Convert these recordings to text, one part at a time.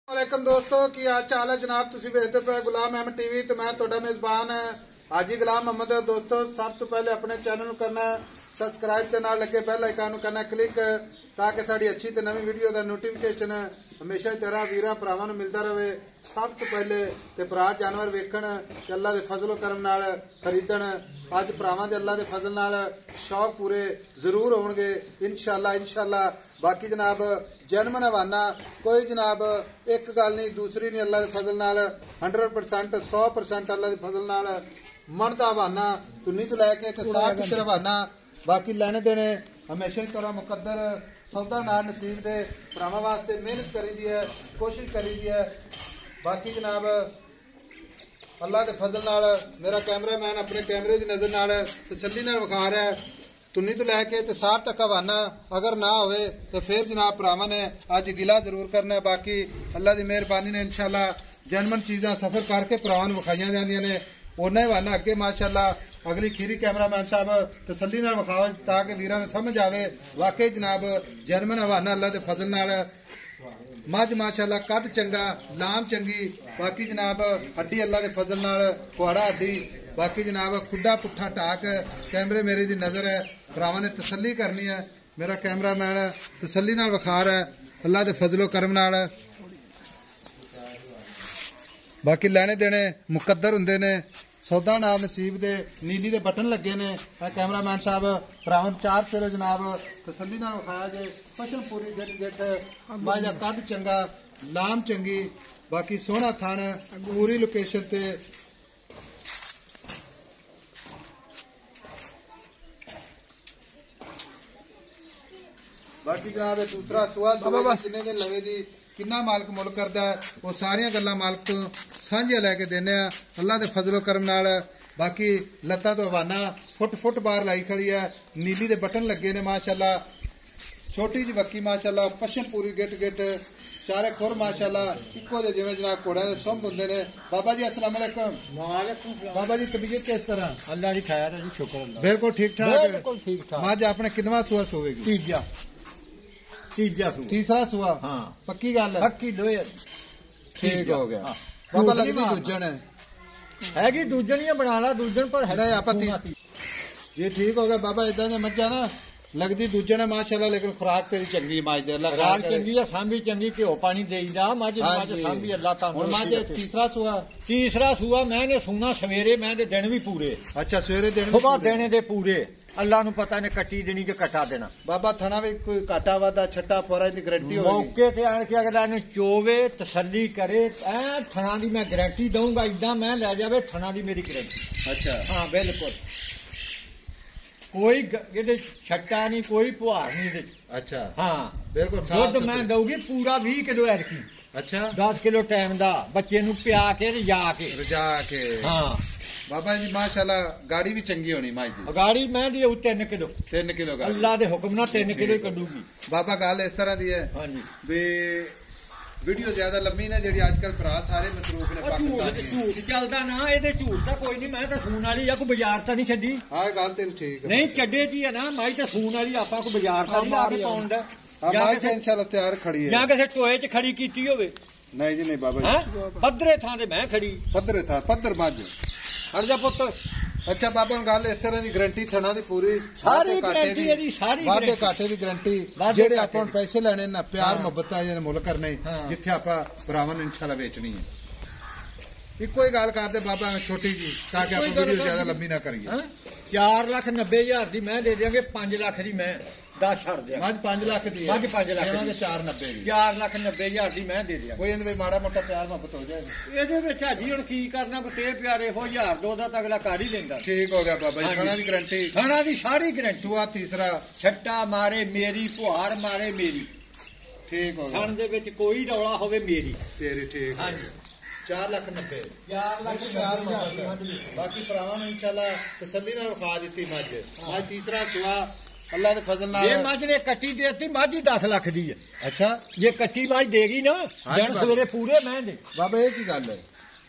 वालेकुम दोस्तों की हाल चाल है जनाब। तुसी वेखदे पे गुलाम अहमद टीवी ते मैं तुहाडा मेजबान हाजी गुलाम अहमद। दोस्तों सब तो पहले अपने चैनल नूं करना सबसक्राइब ते नाल लगे बेल आइकन नूं करना क्लिक ताकि साडी अच्छी ते नवी वीडियो दा नोटिफिकेशन हमेशा ही तेरा वीरां भरावां नूं मिलदा रहे। सब तो पहले ते भरा जानवर वेखण ते अल्लाह दे फजलो करम नाल खरीदण। अज भरावां दे अल्लाह दे फजल नाल शौक पूरे जरूर होणगे इंशाअल्लाह। बाकी जनाब जन्म हवाना कोई जनाब एक गल नहीं दूसरी नहीं, अल्लाह के फजल नाल 100% 100% अल्लाह के फजल नाल मन का हवाना तुन्नी तो लैके साख हवाना। बाकी लैने देने हमेशा ही तरह मुकद्दर सौदा नाल नसीब दे भरावां वास्ते मेहनत करी दी है, कोशिश करी दी है। बाकी जनाब अल्लाह के फजल नाल मेरा कैमरामैन अपने कैमरे की नजर नाल तसल्ली नाल विखा रहा है तुन्नी तो लैके ते सार तक हवाना। अगर ना होवे तो फिर जनाब भरावां ने अज गिला जरूर करना। बाकी अल्लाह की मेहरबानी ने इंशाअल्लाह जनमन चीज़ां सफर करके भरावां नूं विखाईयां जांदियां ने उन्ना ही हवाना अगे माशाअल्लाह। अगली खीरी कैमरामैन साहब तसल्ली नाल विखाओ ताकि वीरां नूं समझ आवे वाकई जनाब जनमन हवाना अल्लाह के फजल नाल मझ माशाअल्लाह कद चंगा लाम चंगी। बाकी जनाब हड्डी अल्लाह के फजल नाल कुआड़ा हड्डी। बाकी जनाब खुड्डा पुट्ठा टाक कैमरे मेरी दी नजर है भरावां ने तसल्ली करनी है। मेरा कैमरामैन तसल्ली नाल विखा रहा है अल्लाह के फजलो करम नाल। बाकी लैने देने मुकद्दर हुंदे ने सौदा नाल नसीब दे नीली दे बटन लगे ने। कैमरामैन साहब भरावां चार फेरे जनाब तसल्ली नाल विखाया जे पशम पूरी गिट गिट माजा कद चंगा लाम चंगी। बाकी सोहना थण पूरी लोकेशन ते बाकी जनाब दूसरा सुआ किन्ने दिन लगे जी किन्ना मालक मुल करदा है वो सारियां गल्लां मालक तो सांझियां लैके देने अल्लाह के फजलो करम नाल। बाकी लत्ता तो हवाना फुट बार लाई खड़ी है नीली दे बटन लगे ने माशाअल्लाह। छोटी जी बक्की माशाअल्लाह पशम पूरी गिट गिट चारे खुर माशाअल्लाह इको जे जिवें जनाब घोड़े दे सुंभ हुंदे ने। बाबा जी अस्सलाम वालेकुम। बाबा जी तबीयत किस तरह? अल्लाह की खैर है जी, शुक्र अल्लाह। बिल्कुल ठीक ठाक। बिल्कुल ठीक ठाक। आज आपने कितना सुआ सोवेगी? तीजा सुआ। तीसरा सुआ? हाँ पक्की गल है? पक्की लोहे ठीक हो गया। बाबा लगदी दूजन है कि दूजन ही बना ला दूजन पर है जी ठीक हो गया। बाबा इदा ने मज्जा ना लगदी दूजन है माशाअल्लाह लेकिन खुराक तेरी चंगी माज दे अल्लाह खुराक चंगी है सांभी चंगी घ्यो पानी देईदा मज सांभी अल्लाह ताला। और माज तीसरा सुआ? तीसरा सुआ मैंने सुना सवेरे मैं दे दिन भी पूरे। अच्छा सवेरे दिन सुबह देने दे पूरे अल्लाह नूं पता ने कट्टी देनी के कटा देना। बाबा थना भी कोई काटा वादा छट्टा फोरा दी गारंटी होगी? मौके ते आन के अगला ने चोवे तसल्ली करे थना दी मैं गारंटी दूंगा इदा मैं ले जावे थना दी मेरी गारंटी। अच्छा हाँ बिल्कुल कोई ये छट्टा नहीं कोई पुहार नहीं। अच्छा हाँ बिल्कुल दुध मैं दूंगी पूरा 20 किलो एरकी। अच्छा 10 किलो टाइम दा बच्चे नूं प्या के रजा के। हाँ बाबा जी माशाअल्लाह गाड़ी भी चंगी होनी माई दी। गाड़ी मैं दी 3 किलो 3 किलो अल्लाह दे हुक्म नाल 3 किलो कड्डूगी। बाबा गल इस तरह दी है हाँ जी भी वीडियो ज्यादा लंबी ना जेडी आजकल भरा सारे मसरूफ ने पाकिस्तान झूठ चलदा ना ये झूठ दा कोई नहीं। मैं तो सून वाली या कोई बाजार तो नहीं छड्डी। हाँ गल तेन ठीक है नहीं छड्डे जी है ना माई तो सून वाली आपा को बाजार तो नहीं आके पाउंड माई तो इंशाल्लाह तैयार खड़ी है या किसी टोए च खड़ी कीती होवे। नहीं जी नहीं बाबा जी पद्धरे थां ते मैं खड़ी पद्धरे था पद्धर मज हट जा पुत्त। अच्छा बाबा गल इस तरह की गारंटी थना दी पूरी सारी गारंटी है सारी वादे घाटे की गारंटी जेडे आपां पैसे लेने ना प्यार मुहब्बत है मुल करने जिथे आपां भरावां नूं इंशाल्लाह बेचनी है। इको ही गल करदे बाबा छोटी जी ताकि आप वीडियो ज्यादा लंबी ना करिए। 4,90,000 दी मैं दे देंगे 5 लाख दी मैं 10 छड़ दिया। मज 5 लाख दी मज 5 लाख देवांगे 4,90 दी 4,90,000 दी मैं दे दिया। कोई इहदे विच माड़ा मोटा प्यार मुहब्बत हो जाएगा ਇਹਦੇ ਵਿੱਚ ਹਾਜੀ ਹੁਣ ਕੀ ਕਰਨਾ ਕੋਈ ਤੇ ਪਿਆਰੇ ਹੋ 1000-2 ਦਾ ਤਾਂ ਅਗਲਾ ਕਰ ਹੀ ਲੈਂਦਾ। ठीक हो गया बाबा जी खाना की गारंटी ਖਾਣਾ ਦੀ ਸਾਰੀ ਗਰੰਟੀ। सुआ तीसरा ਛੱਟਾ ਮਾਰੇ ਮੇਰੀ ਪੁਹਾਰ ਮਾਰੇ ਮੇਰੀ ठीक हो गया ਖਾਣ ਦੇ ਵਿੱਚ ਕੋਈ ਰੌਲਾ ਹੋਵੇ ਮੇਰੀ तेरी ठीक ਹਾਂਜੀ 4,90,000 4,90,000 बाकी भरावां नूं इंशाल्लाह तसल्ली नाल विखा दित्ती मज तीसरा सुआ अल्लाह के फजल नाल। ये मज ने कट्टी देती मज ही 10 लाख दी है। अच्छा ये कट्टी मज देगी ना दिन सवेरे पूरे मैं दे बाबा ये की गल है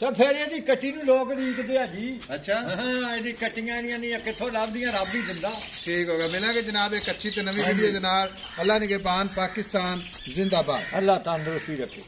तो फिर ये कट्टी नूं लोग रीकदे आ जी। अच्छा हाँ ये कट्टियां नहीं कित्थों लभदियां रब ही दिंदा। ठीक होगा मिलांगे जनाब एक अच्छी ते नवी वीडियो दे नाल। अल्लाह निगहबान पाकिस्तान जिंदाबाद। अल्लाह तंदुरुस्ती रखे।